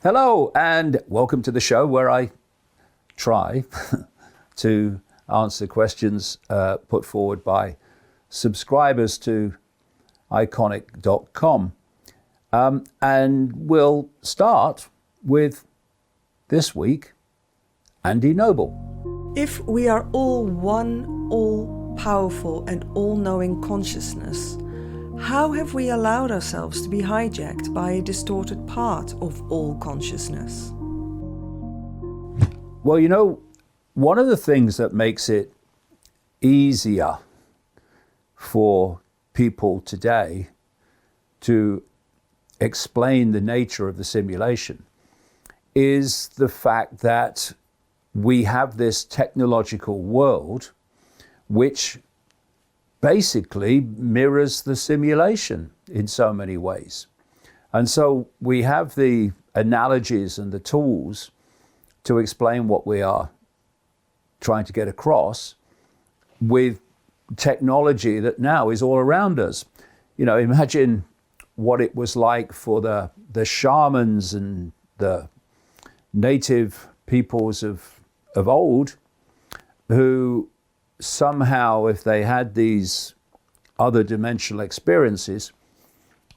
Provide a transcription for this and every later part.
Hello and welcome to the show where I try to answer questions put forward by subscribers to Ickonic.com. And we'll start with this week, Andy Noble. If we are all one, all-powerful and all-knowing consciousness, how have we allowed ourselves to be hijacked by a distorted part of all consciousness? Well, you know, one of the things that makes it easier for people today to explain the nature of the simulation is the fact that we have this technological world which basically mirrors the simulation in so many ways. And so we have the analogies and the tools to explain what we are trying to get across with technology that now is all around us. You know, imagine what it was like for the shamans and the native peoples of old, who somehow, if they had these other dimensional experiences,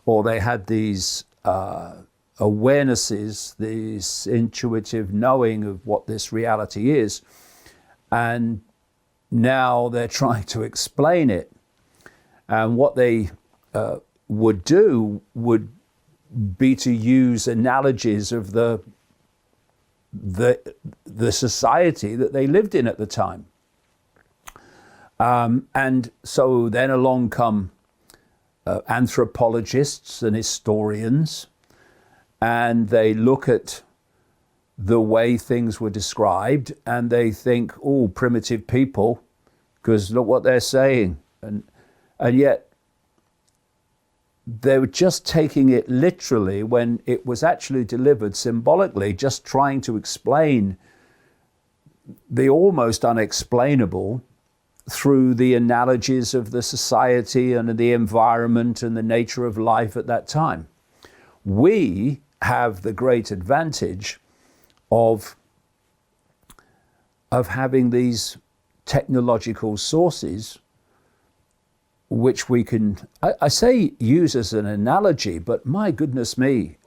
or they had these awarenesses, this intuitive knowing of what this reality is, and now they're trying to explain it, and what they would do would be to use analogies of the society that they lived in at the time. And so then along come anthropologists and historians, and they look at the way things were described and they think, oh, primitive people, because look what they're saying. And yet they were just taking it literally when it was actually delivered symbolically, just trying to explain the almost unexplainable through the analogies of the society and the environment and the nature of life at that time. We have the great advantage of having these technological sources which we can, I say use as an analogy, but my goodness me,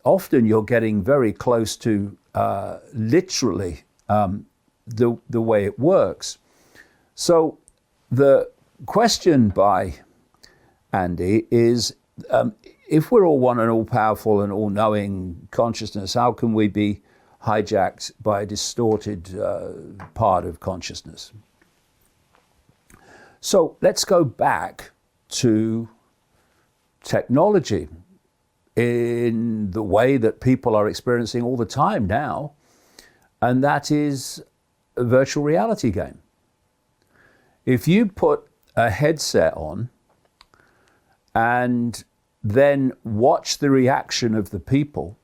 often you're getting very close to literally the way it works. So the question by Andy is, if we're all one and all powerful and all knowing consciousness, how can we be hijacked by a distorted part of consciousness? So let's go back to technology in the way that people are experiencing all the time now, and that is a virtual reality game. If you put a headset on and then watch the reaction of the people,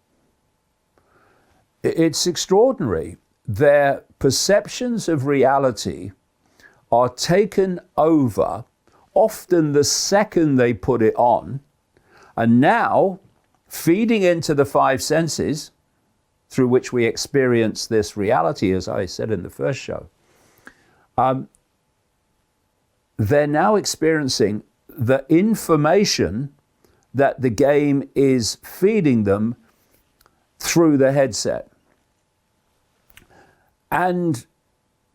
it's extraordinary. Their perceptions of reality are taken over often the second they put it on, and now feeding into the five senses through which we experience this reality, as I said in the first show, they're now experiencing the information that the game is feeding them through the headset. And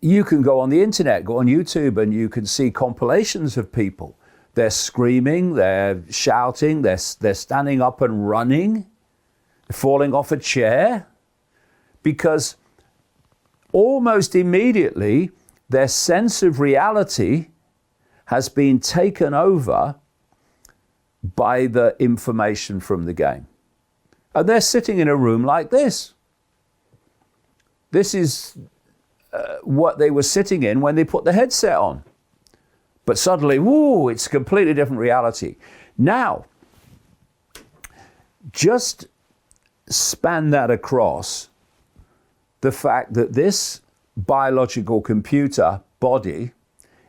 you can go on the internet, go on YouTube, and you can see compilations of people. They're screaming, they're shouting, they're standing up and running, falling off a chair, because almost immediately their sense of reality has been taken over by the information from the game. And they're sitting in a room like this. This is what they were sitting in when they put the headset on. But suddenly, whoo, it's a completely different reality. Now, just span that across the fact that this biological computer body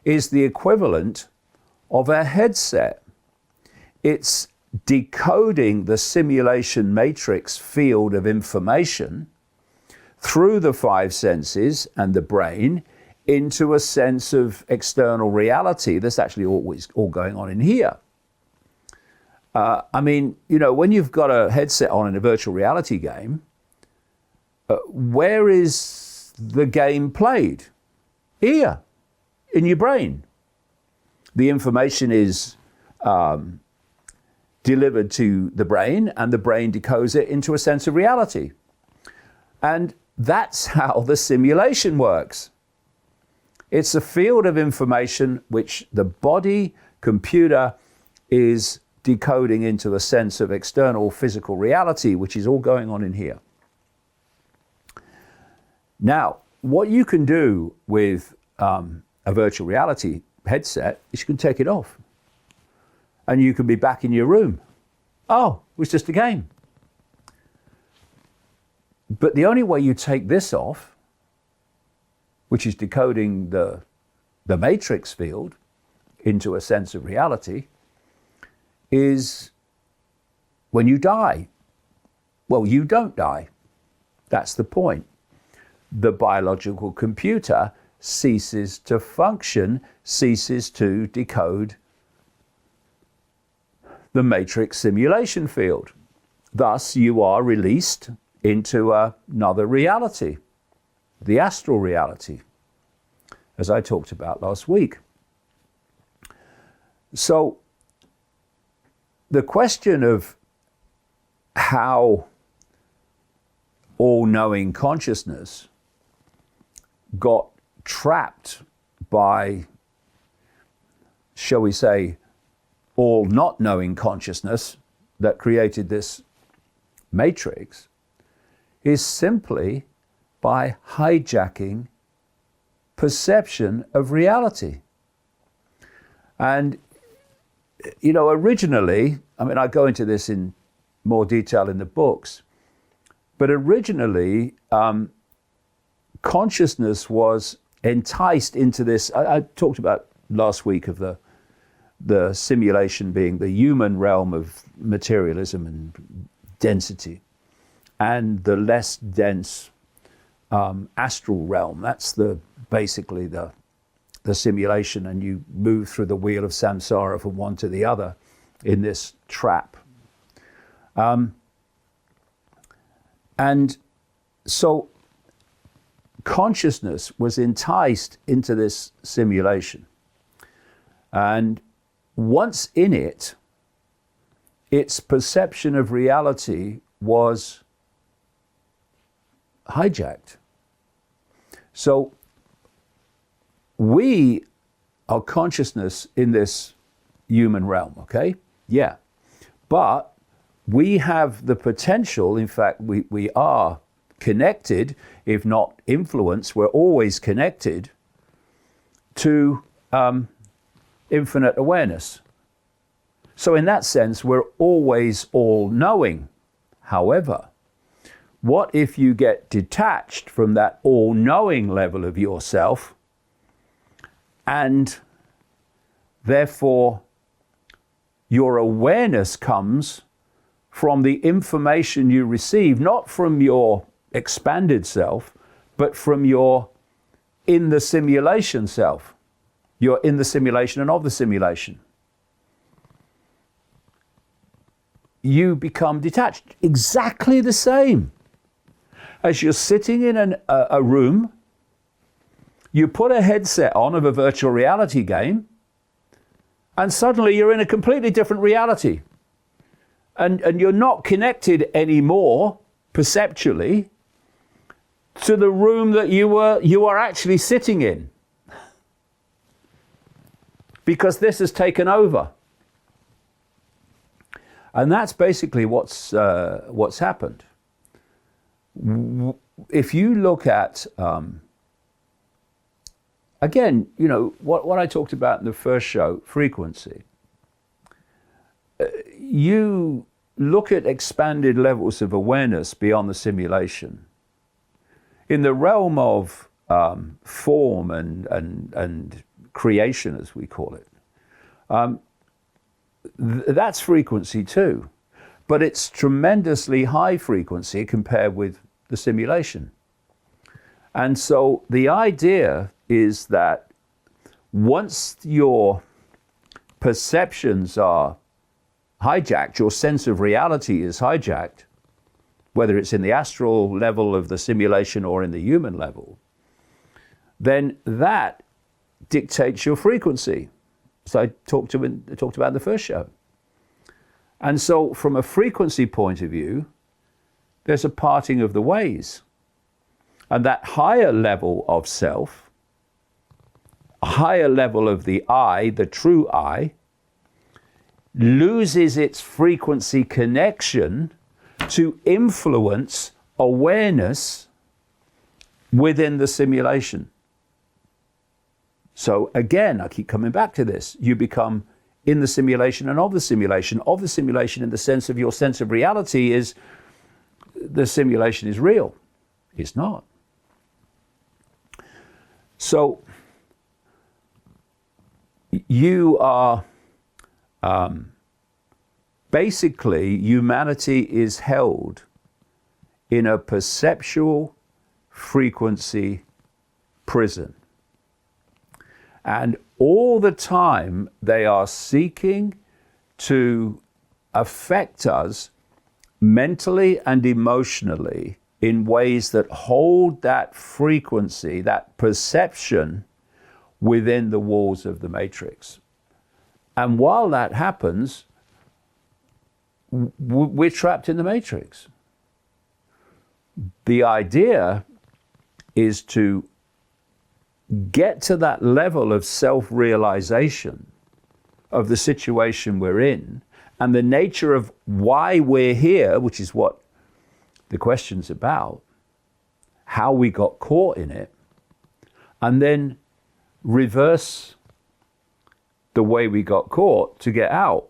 is the equivalent of a headset. It's decoding the simulation matrix field of information through the five senses and the brain into a sense of external reality that's actually always all going on in here. I mean, you know, when you've got a headset on in a virtual reality game, where is the game played? Here, in your brain. The information is delivered to the brain, and the brain decodes it into a sense of reality. And that's how the simulation works. It's a field of information which the body computer is decoding into a sense of external physical reality, which is all going on in here. Now, what you can do with a virtual reality headset is you can take it off and you can be back in your room. Oh, it was just a game. But the only way you take this off, which is decoding the matrix field into a sense of reality, is when you die. Well, you don't die. That's the point. The biological computer ceases to function, ceases to decode the matrix simulation field. Thus, you are released into another reality, the astral reality, as I talked about last week. So, the question of how all-knowing consciousness got trapped by, shall we say, all not knowing consciousness that created this matrix is simply by hijacking perception of reality. And, you know, originally, I mean, I go into this in more detail in the books, but originally, consciousness was enticed into this. I talked about last week of the simulation being the human realm of materialism and density, and the less dense astral realm. That's basically the simulation, and you move through the wheel of samsara from one to the other in this trap. And so consciousness was enticed into this simulation. And once in it, its perception of reality was hijacked. So we are consciousness in this human realm, okay? Yeah. But we have the potential, in fact, we are connected, if not influenced, we're always connected to infinite awareness. So in that sense, we're always all-knowing. However, what if you get detached from that all-knowing level of yourself, and therefore your awareness comes from the information you receive, not from your expanded self, but from your in the simulation self. You're in the simulation and of the simulation. You become detached, exactly the same as you're sitting in a room, you put a headset on of a virtual reality game, and suddenly you're in a completely different reality. And you're not connected anymore, perceptually, to the room that you are actually sitting in. Because this has taken over. And that's basically what's happened. If you look at, again, you know, what I talked about in the first show, frequency, you look at expanded levels of awareness beyond the simulation. In the realm of form and creation, as we call it. That's frequency too, but it's tremendously high frequency compared with the simulation. And so the idea is that once your perceptions are hijacked, your sense of reality is hijacked, whether it's in the astral level of the simulation or in the human level, then that dictates your frequency. So I talked about in the first show. And so from a frequency point of view, there's a parting of the ways. And that higher level of self, a higher level of the I, the true I, loses its frequency connection to influence awareness within the simulation. So again, I keep coming back to this. You become in the simulation and of the simulation in the sense of your sense of reality is the simulation is real. It's not. So you are basically, humanity is held in a perceptual frequency prison. And all the time they are seeking to affect us mentally and emotionally in ways that hold that frequency, that perception within the walls of the matrix. And while that happens, we're trapped in the matrix. The idea is to get to that level of self-realization of the situation we're in and the nature of why we're here, which is what the question's about, how we got caught in it, and then reverse the way we got caught to get out.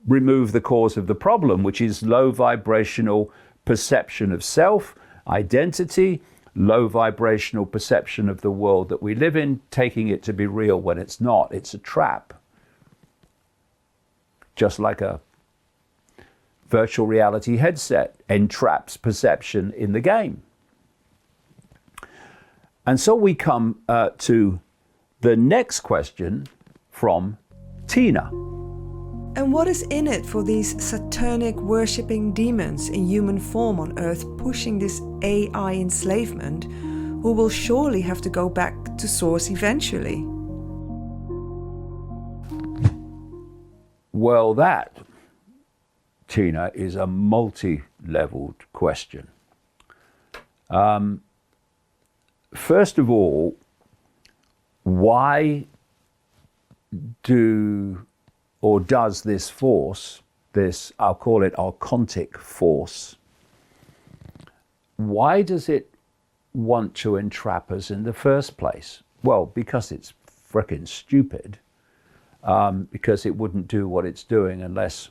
Remove the cause of the problem, which is low vibrational perception of self, identity, low vibrational perception of the world that we live in, taking it to be real when it's not. It's a trap. Just like a virtual reality headset entraps perception in the game. And so we come to the next question from Tina. And what is in it for these satanic worshipping demons in human form on Earth pushing this AI enslavement, who will surely have to go back to source eventually? Well, that, Tina, is a multi-leveled question. First of all, why does this force, this, I'll call it archontic force, why does it want to entrap us in the first place? Well, because it's frickin' stupid, because it wouldn't do what it's doing unless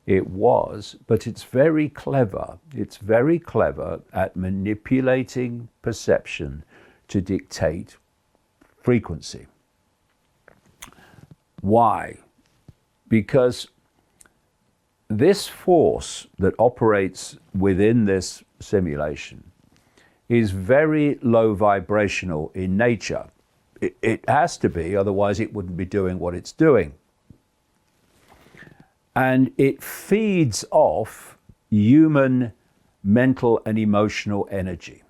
it was, but it's very clever. It's very clever at manipulating perception to dictate frequency. Why? Because this force that operates within this simulation is very low vibrational in nature. It has to be, otherwise it wouldn't be doing what it's doing. And it feeds off human mental and emotional energy.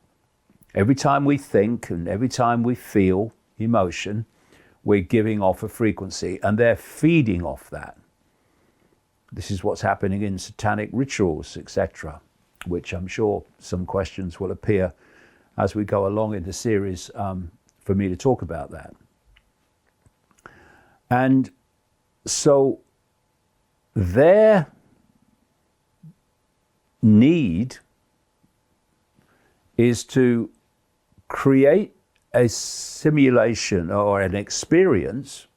Every time we think and every time we feel emotion, we're giving off a frequency, and they're feeding off that. This is what's happening in satanic rituals, etc., which I'm sure some questions will appear as we go along in the series for me to talk about that. And so their need is to create a simulation or an experience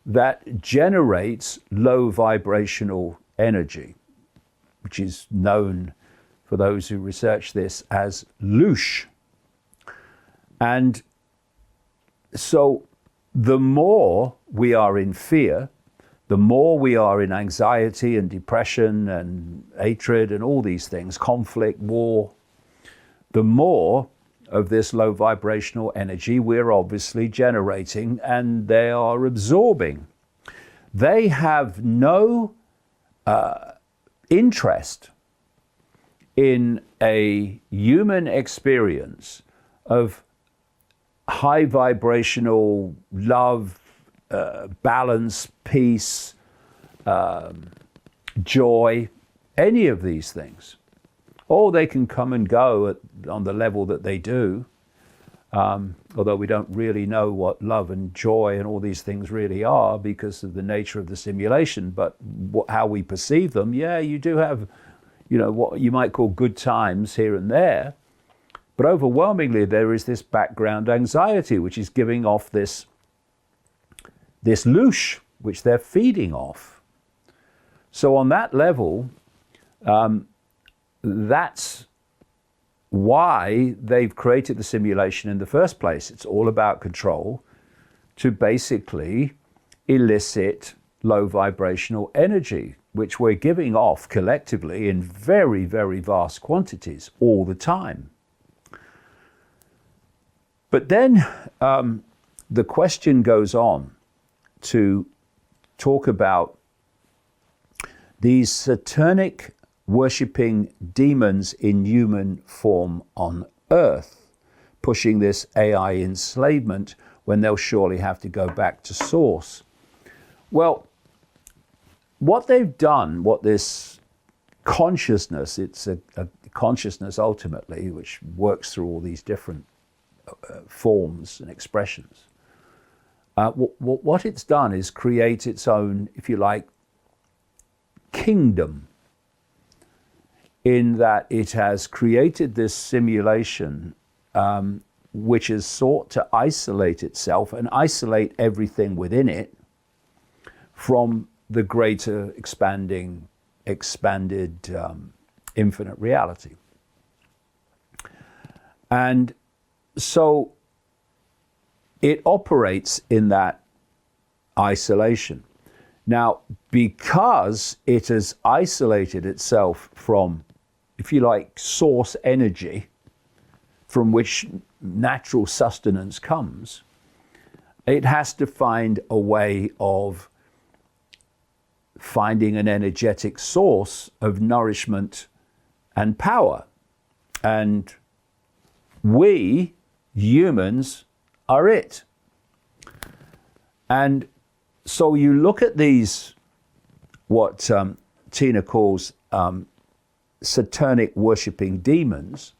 that generates low vibrational energy, which is known for those who research this as loosh. And so the more we are in fear, the more we are in anxiety and depression and hatred and all these things, conflict, war, the more of this low vibrational energy we're obviously generating and they are absorbing. They have no interest in a human experience of high vibrational love, balance, peace, joy, any of these things. Or they can come and go on the level that they do, although we don't really know what love and joy and all these things really are because of the nature of the simulation. But how we perceive them, yeah, you do have, what you might call good times here and there. But overwhelmingly, there is this background anxiety, which is giving off this loosh, which they're feeding off. So on that level, that's why they've created the simulation in the first place. It's all about control to basically elicit low vibrational energy, which we're giving off collectively in very, very vast quantities all the time. But then the question goes on to talk about these satanic worshipping demons in human form on Earth, pushing this AI enslavement when they'll surely have to go back to source. Well, what they've done, what this consciousness, it's a consciousness ultimately, which works through all these different forms and expressions. What it's done is create its own, if you like, kingdom, in that it has created this simulation which has sought to isolate itself and isolate everything within it from the greater expanded infinite reality. And so it operates in that isolation. Now, because it has isolated itself from, if you like, source energy from which natural sustenance comes, it has to find a way of finding an energetic source of nourishment and power. And we, humans, are it. And so you look at these, what Tina calls satanic worshipping demons,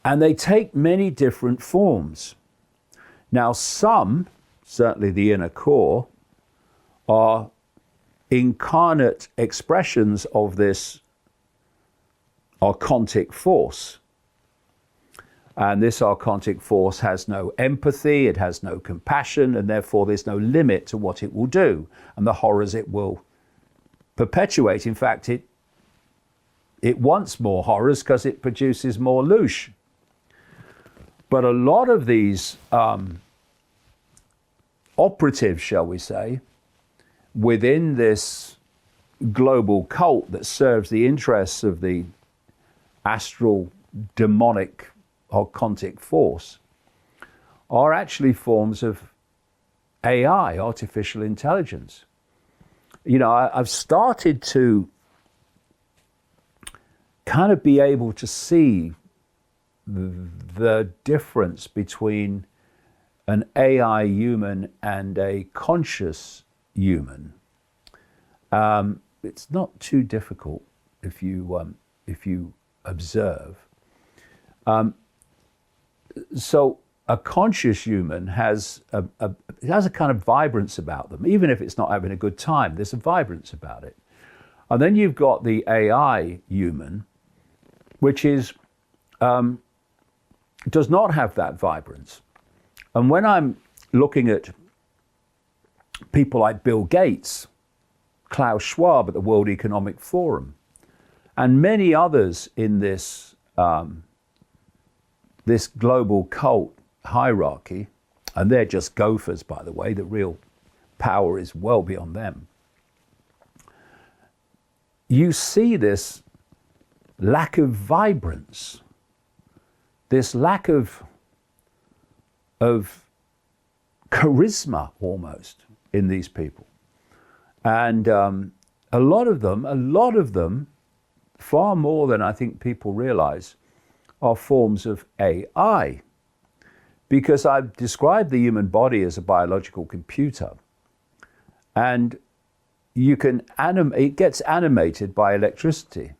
and they take many different forms. Now some, certainly the inner core, are incarnate expressions of this archontic force. And this archontic force has no empathy, it has no compassion, and therefore there's no limit to what it will do and the horrors it will perpetuate. In fact, it wants more horrors because it produces more loosh. But a lot of these operatives, shall we say, within this global cult that serves the interests of the astral demonic archontic force, are actually forms of AI, artificial intelligence. I've started to kind of be able to see the difference between an AI human and a conscious human. It's not too difficult if you observe. So a conscious human has a kind of vibrance about them, even if it's not having a good time. There's a vibrance about it. And then you've got the AI human, which is does not have that vibrance. And when I'm looking at people like Bill Gates, Klaus Schwab at the World Economic Forum, and many others in this this global cult hierarchy, and they're just gophers, by the way, the real power is well beyond them. You see this lack of vibrance, this lack of charisma almost in these people. And a lot of them, far more than I think people realize, are forms of AI. Because I've described the human body as a biological computer. And you can it gets animated by electricity.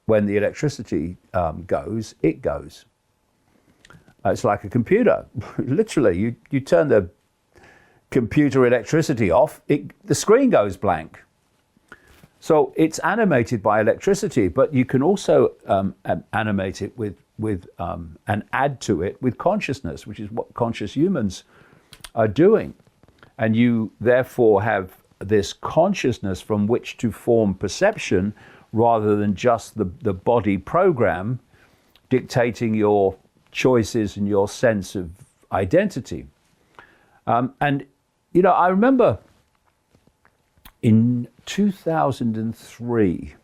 When the electricity goes, it goes. It's like a computer. Literally, you turn the computer electricity off, the screen goes blank. So it's animated by electricity, but you can also animate it with and add to it with consciousness, which is what conscious humans are doing. And you therefore have this consciousness from which to form perception rather than just the body program dictating your choices and your sense of identity. And, you know, I remember in 2003,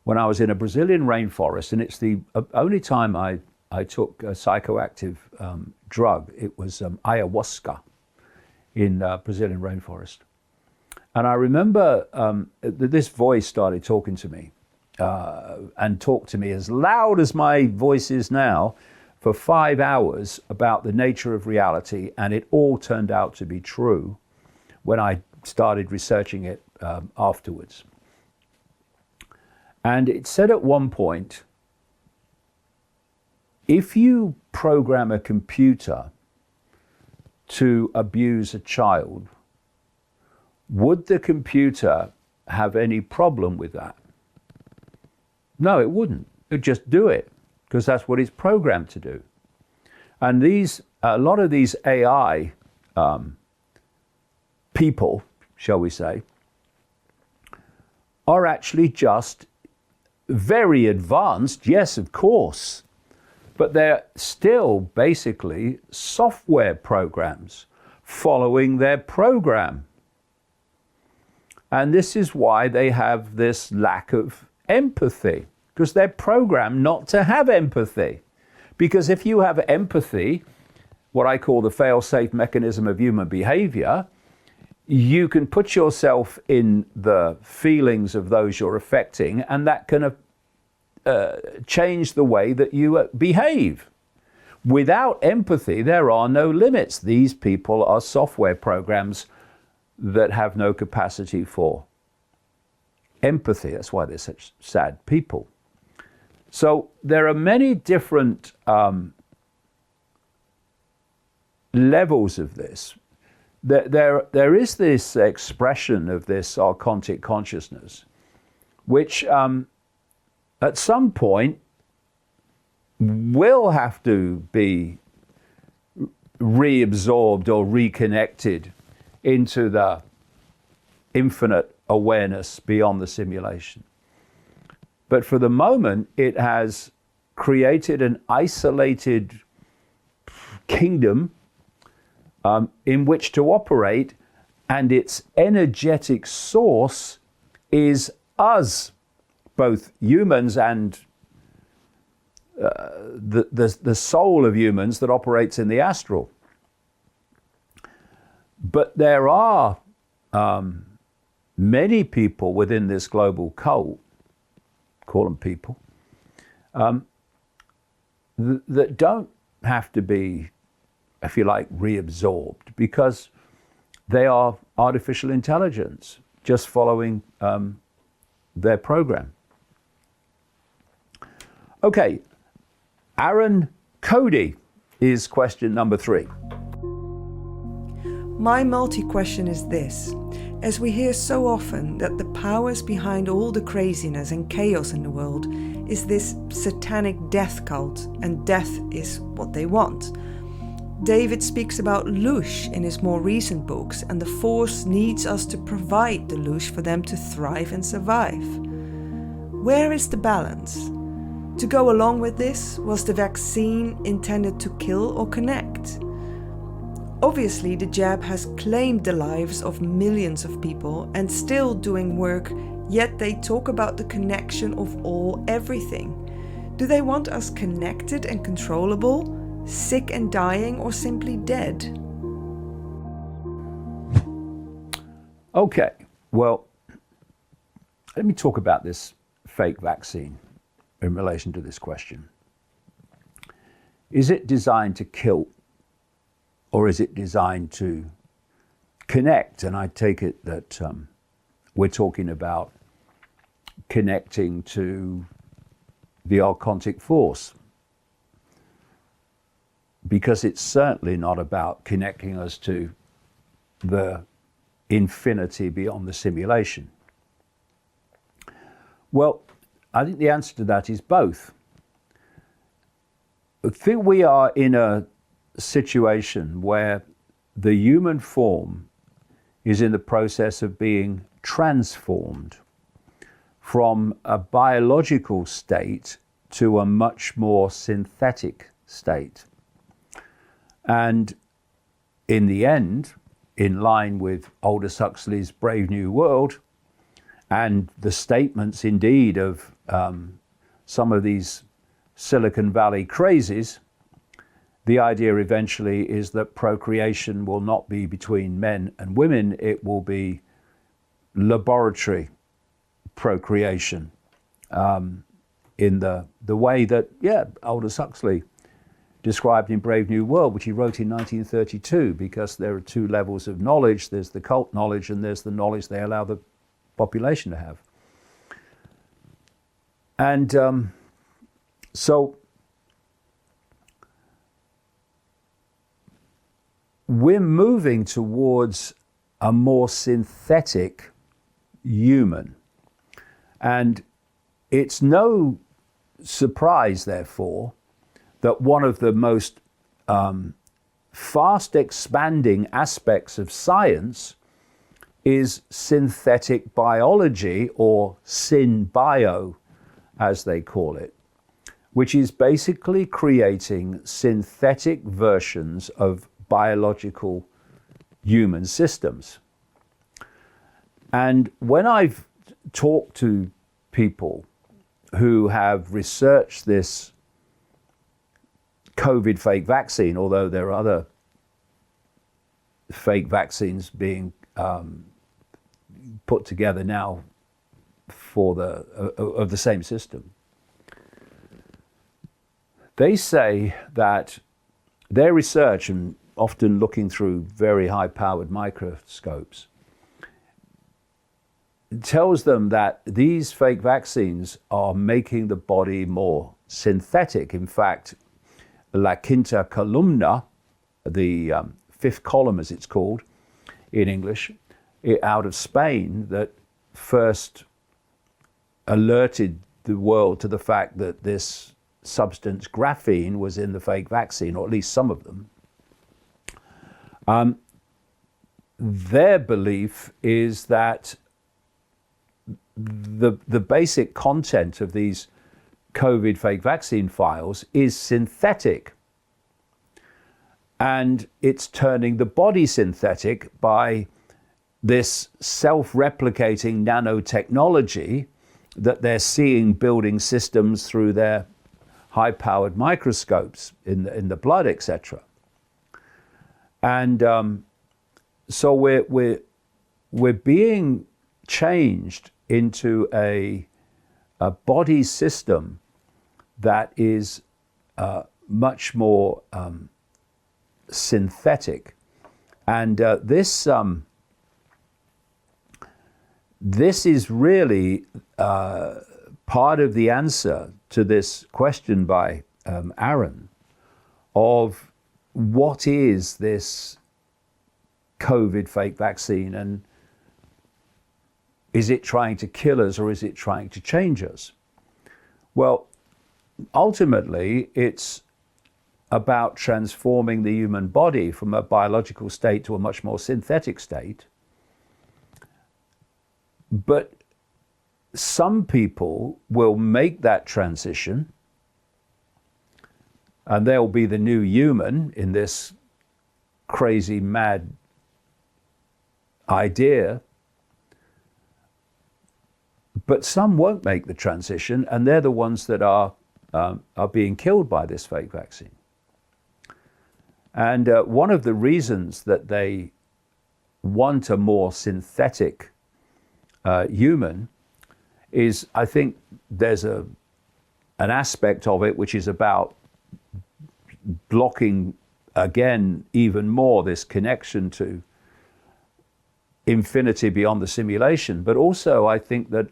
when I was in a Brazilian rainforest, and it's the only time I took a psychoactive drug. It was ayahuasca in Brazilian rainforest. And I remember this voice started talking to me and talked to me as loud as my voice is now for 5 hours about the nature of reality, and it all turned out to be true when I started researching it afterwards. And it said at one point, if you program a computer to abuse a child, would the computer have any problem with that? No, it wouldn't. It'd just do it, because that's what it's programmed to do. And a lot of these AI people, shall we say, are actually just very advanced, yes, of course, but they're still basically software programs following their program. And this is why they have this lack of empathy, because they're programmed not to have empathy. Because if you have empathy, what I call the fail-safe mechanism of human behavior, you can put yourself in the feelings of those you're affecting, and that can change the way that you behave. Without empathy, there are no limits. These people are software programs that have no capacity for empathy. That's why they're such sad people. So there are many different levels of this. There is this expression of this archontic consciousness, which at some point will have to be reabsorbed or reconnected into the infinite awareness beyond the simulation. But for the moment, it has created an isolated kingdom in which to operate, and its energetic source is us, both humans and the soul of humans that operates in the astral. But there are many people within this global cult, call them people, that don't have to be, if you like, reabsorbed, because they are artificial intelligence just following their program. Okay, Aaron Cody is question number 3. My multi-question is this. As we hear so often that the powers behind all the craziness and chaos in the world is this satanic death cult, and death is what they want. David speaks about loosh in his more recent books, and the Force needs us to provide the loosh for them to thrive and survive. Where is the balance? To go along with this, was the vaccine intended to kill or connect? Obviously, the jab has claimed the lives of millions of people and still doing work, yet they talk about the connection of all everything. Do they want us connected and controllable, sick and dying, or simply dead? Okay, well, let me talk about this fake vaccine in relation to this question. Is it designed to kill, or is it designed to connect? And I take it that we're talking about connecting to the Ickonic force, because it's certainly not about connecting us to the infinity beyond the simulation. Well, I think the answer to that is both. I think we are in a situation where the human form is in the process of being transformed from a biological state to a much more synthetic state. And in the end, in line with Aldous Huxley's Brave New World, and the statements indeed of some of these Silicon Valley crazies, the idea eventually is that procreation will not be between men and women, it will be laboratory procreation, in the way that, Aldous Huxley described in Brave New World, which he wrote in 1932, because there are two levels of knowledge. There's the cult knowledge and there's the knowledge they allow the population to have. And so we're moving towards a more synthetic human. And it's no surprise, therefore, that one of the most fast expanding aspects of science is synthetic biology, or synbio, as they call it, which is basically creating synthetic versions of biological human systems. And when I've talked to people who have researched this COVID fake vaccine, although there are other fake vaccines being put together now for of the same system, they say that their research, and often looking through very high-powered microscopes, tells them that these fake vaccines are making the body more synthetic. In fact, La Quinta Columna, the fifth column as it's called in English, out of Spain, that first alerted the world to the fact that this substance, graphene, was in the fake vaccine, or at least some of them. Their belief is that the basic content of these COVID fake vaccine files is synthetic, and it's turning the body synthetic by this self-replicating nanotechnology that they're seeing building systems through their high-powered microscopes in the blood, etc. And so we're being changed into a body system that is much more synthetic, and this is really part of the answer to this question by Aaron of what is this COVID fake vaccine, and is it trying to kill us or is it trying to change us? Well, ultimately, it's about transforming the human body from a biological state to a much more synthetic state. But some people will make that transition and they'll be the new human in this crazy, mad idea. But some won't make the transition, and they're the ones that are being killed by this fake vaccine. And one of the reasons that they want a more synthetic human is, I think there's an aspect of it which is about blocking, again, even more this connection to infinity beyond the simulation. But also I think that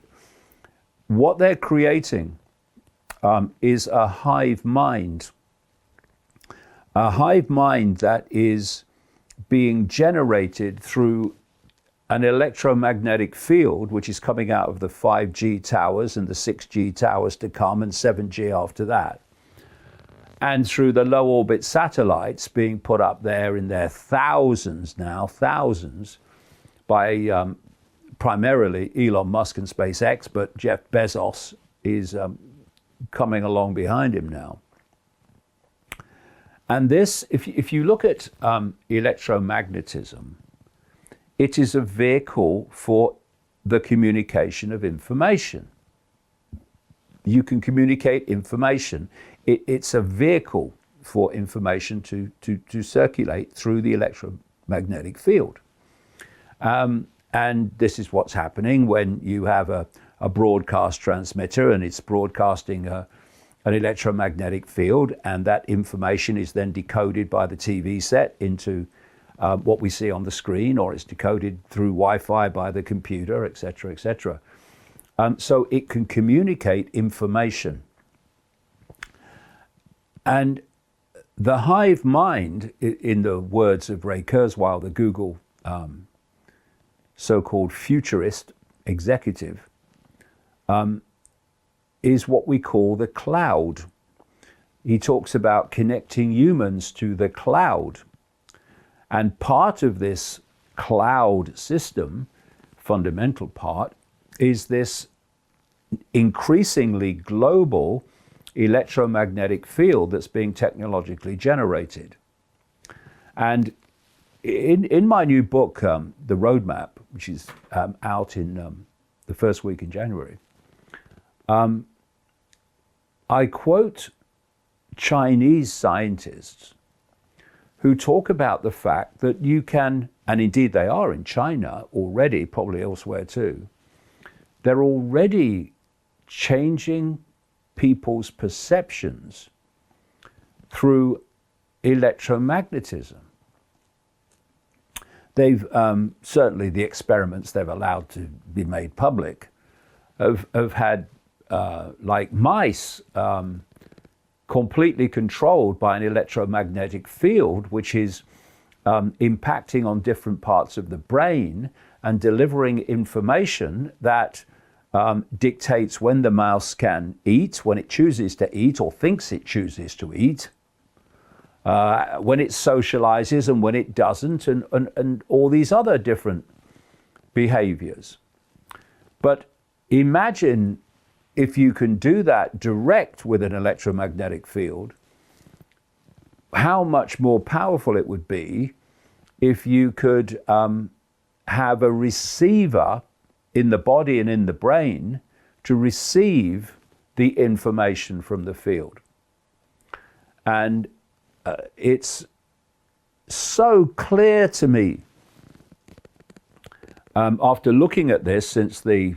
what they're creating is a hive mind that is being generated through an electromagnetic field which is coming out of the 5G towers and the 6G towers to come and 7G after that, and through the low orbit satellites being put up there in their thousands by primarily Elon Musk and SpaceX, but Jeff Bezos is coming along behind him now. And this, if you look at electromagnetism, it is a vehicle for the communication of information. You can communicate information. It's a vehicle for information to circulate through the electromagnetic field. And this is what's happening when you have a broadcast transmitter and it's broadcasting an electromagnetic field, and that information is then decoded by the TV set into what we see on the screen, or it's decoded through Wi-Fi by the computer, etc., etc. So it can communicate information. And the hive mind, in the words of Ray Kurzweil, the Google so-called futurist executive, is what we call the cloud. He talks about connecting humans to the cloud. And part of this cloud system, fundamental part, is this increasingly global electromagnetic field that's being technologically generated. And in my new book, The Roadmap, which is out in the first week in January, I quote Chinese scientists who talk about the fact that you can, and indeed they are in China already, probably elsewhere too, they're already changing people's perceptions through electromagnetism. They've certainly, the experiments they've allowed to be made public have had like mice completely controlled by an electromagnetic field which is impacting on different parts of the brain and delivering information that dictates when the mouse can eat, when it chooses to eat or thinks it chooses to eat, when it socializes and when it doesn't, and all these other different behaviors. But imagine if you can do that direct with an electromagnetic field, how much more powerful it would be if you could have a receiver in the body and in the brain to receive the information from the field. And it's so clear to me, after looking at this since the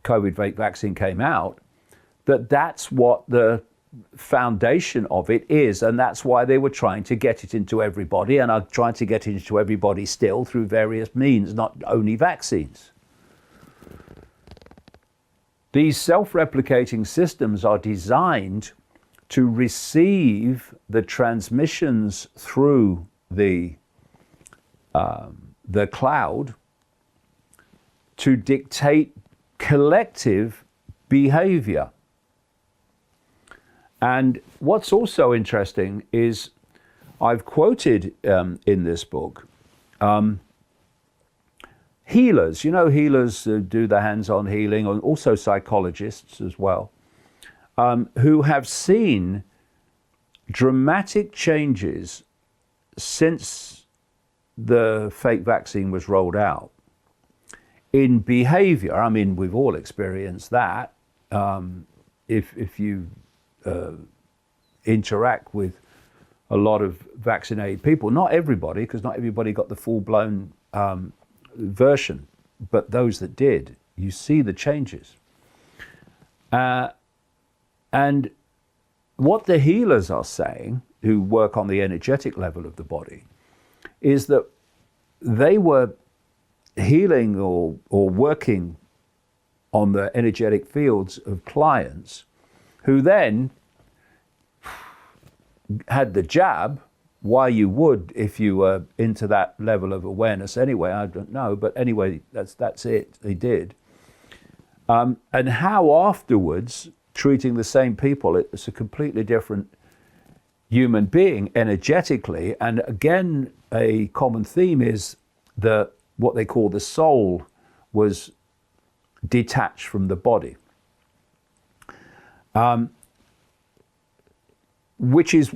COVID fake vaccine came out, that that's what the foundation of it is, and that's why they were trying to get it into everybody, and are trying to get it into everybody still through various means, not only vaccines. These self-replicating systems are designed to receive the transmissions through the cloud to dictate collective behavior. And what's also interesting is I've quoted in this book healers, healers do the hands-on healing, and also psychologists as well, who have seen dramatic changes since the fake vaccine was rolled out in behavior. I mean, we've all experienced that. If you interact with a lot of vaccinated people, not everybody, because not everybody got the full-blown version, but those that did, you see the changes. And what the healers are saying, who work on the energetic level of the body, is that they were healing or working on the energetic fields of clients who then had the jab. Why you would if you were into that level of awareness anyway, I don't know, but anyway, that's it, they did. And how afterwards, treating the same people, it's a completely different human being energetically. And again, a common theme is what they call the soul was detached from the body. Which is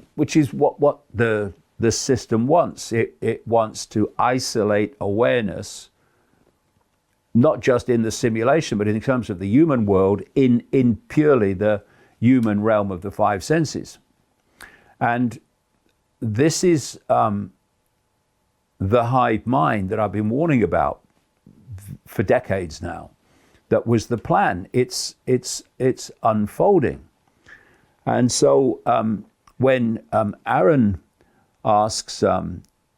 what the system wants. It wants to isolate awareness, not just in the simulation, but in terms of the human world, in purely the human realm of the five senses. And this is the hive mind that I've been warning about for decades now. That was the plan. It's unfolding. And so when Aaron asks,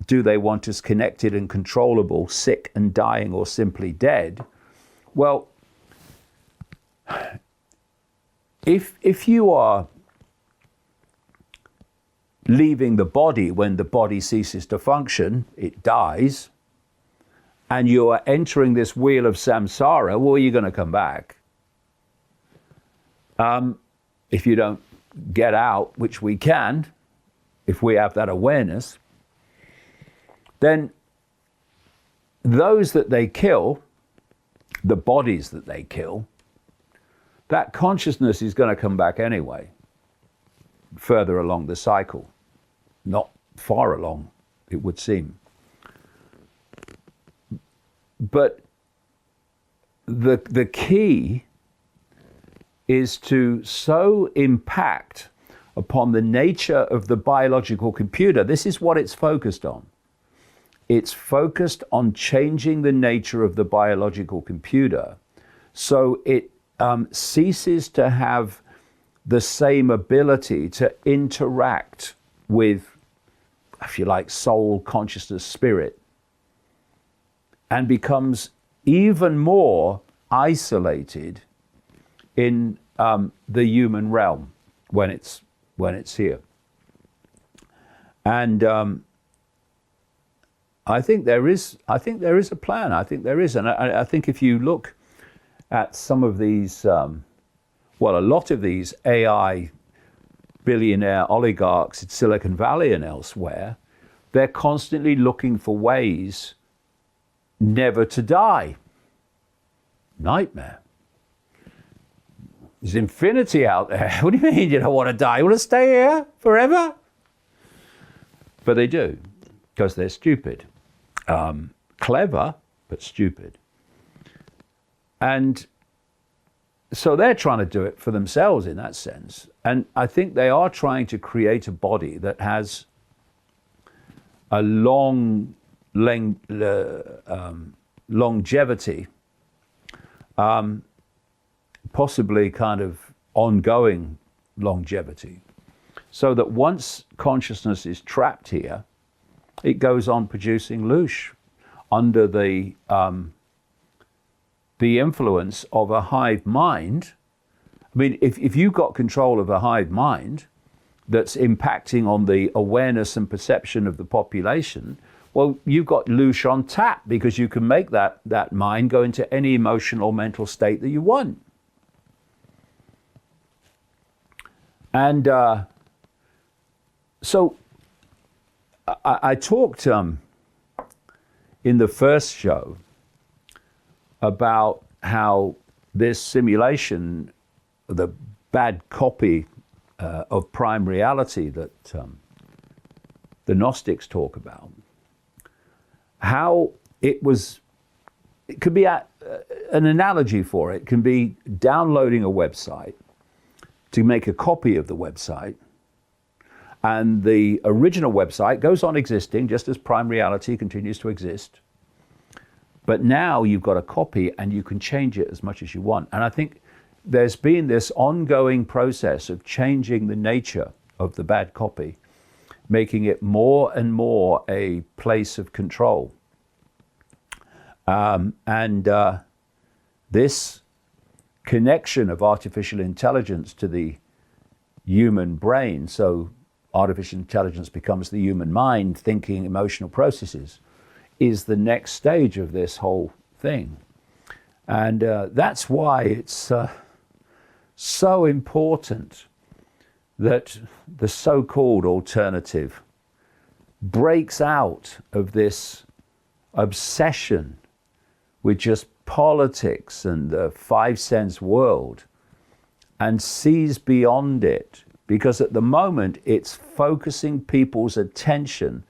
do they want us connected and controllable, sick and dying, or simply dead? Well, if you are leaving the body when the body ceases to function, it dies, and you are entering this wheel of samsara, well, you're going to come back. If you don't get out, which we can, if we have that awareness, then those that they kill, the bodies that they kill, that consciousness is going to come back anyway, further along the cycle, not far along, it would seem. But the key is to so impact upon the nature of the biological computer. This is what it's focused on. It's focused on changing the nature of the biological computer so it ceases to have the same ability to interact with, if you like, soul, consciousness, spirit, and becomes even more isolated in the human realm when it's here. And I think there is a plan. I think there is, and I think if you look at some of these, a lot of these AI billionaire oligarchs in Silicon Valley and elsewhere, they're constantly looking for ways never to die. Nightmare. There's infinity out there. What do you mean you don't want to die? You want to stay here forever? But they do, because they're stupid. Clever, but stupid. And so they're trying to do it for themselves in that sense. And I think they are trying to create a body that has a longevity, possibly kind of ongoing longevity, so that once consciousness is trapped here, it goes on producing loosh under the influence of a hive mind. I mean, if you've got control of a hive mind that's impacting on the awareness and perception of the population, well, you've got loosh on tap, because you can make that mind go into any emotional or mental state that you want. And so I talked in the first show about how this simulation, the bad copy of prime reality that the Gnostics talk about, how it could be an analogy for it can be downloading a website to make a copy of the website, and the original website goes on existing just as prime reality continues to exist. But now you've got a copy and you can change it as much as you want. And I think there's been this ongoing process of changing the nature of the bad copy, making it more and more a place of control. This connection of artificial intelligence to the human brain, so artificial intelligence becomes the human mind, thinking, emotional processes, is the next stage of this whole thing. And that's why it's so important that the so-called alternative breaks out of this obsession with just politics and the 5 sense world and sees beyond it, because at the moment it's focusing people's attention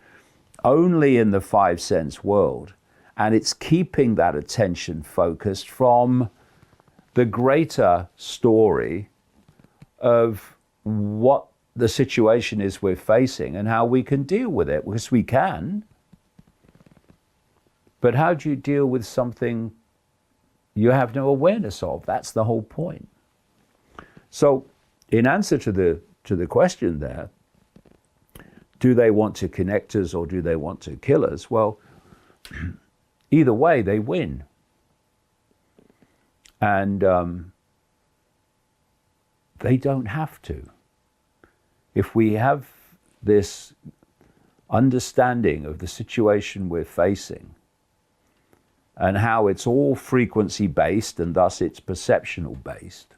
only in the 5 sense world, and it's keeping that attention focused from the greater story of what the situation is we're facing and how we can deal with it, because we can. But how do you deal with something you have no awareness of? That's the whole point. So in answer to the question there, do they want to connect us or do they want to kill us? Well, either way, they win. And they don't have to. If we have this understanding of the situation we're facing and how it's all frequency based and thus it's perceptional based,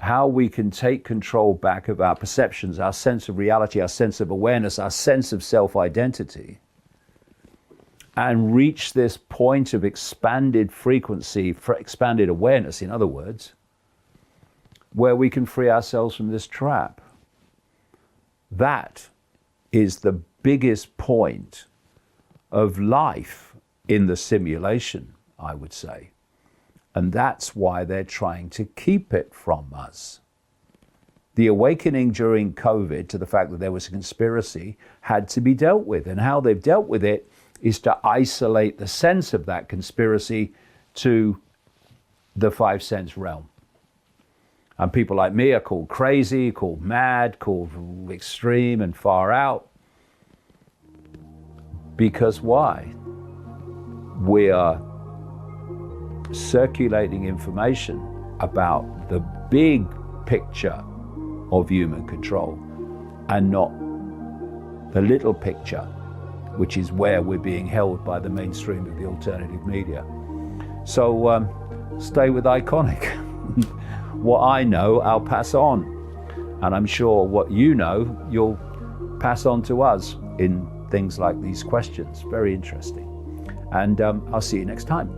how we can take control back of our perceptions, our sense of reality, our sense of awareness, our sense of self-identity, and reach this point of expanded frequency, expanded awareness, in other words, where we can free ourselves from this trap. That is the biggest point of life in the simulation, I would say. And that's why they're trying to keep it from us. The awakening during COVID to the fact that there was a conspiracy had to be dealt with. And how they've dealt with it is to isolate the sense of that conspiracy to the 5 sense realm. And people like me are called crazy, called mad, called extreme and far out. Because why? We are circulating information about the big picture of human control and not the little picture, which is where we're being held by the mainstream of the alternative media. So stay with Ickonic. What I know, I'll pass on. And I'm sure what you know, you'll pass on to us in things like these questions. Very interesting. And I'll see you next time.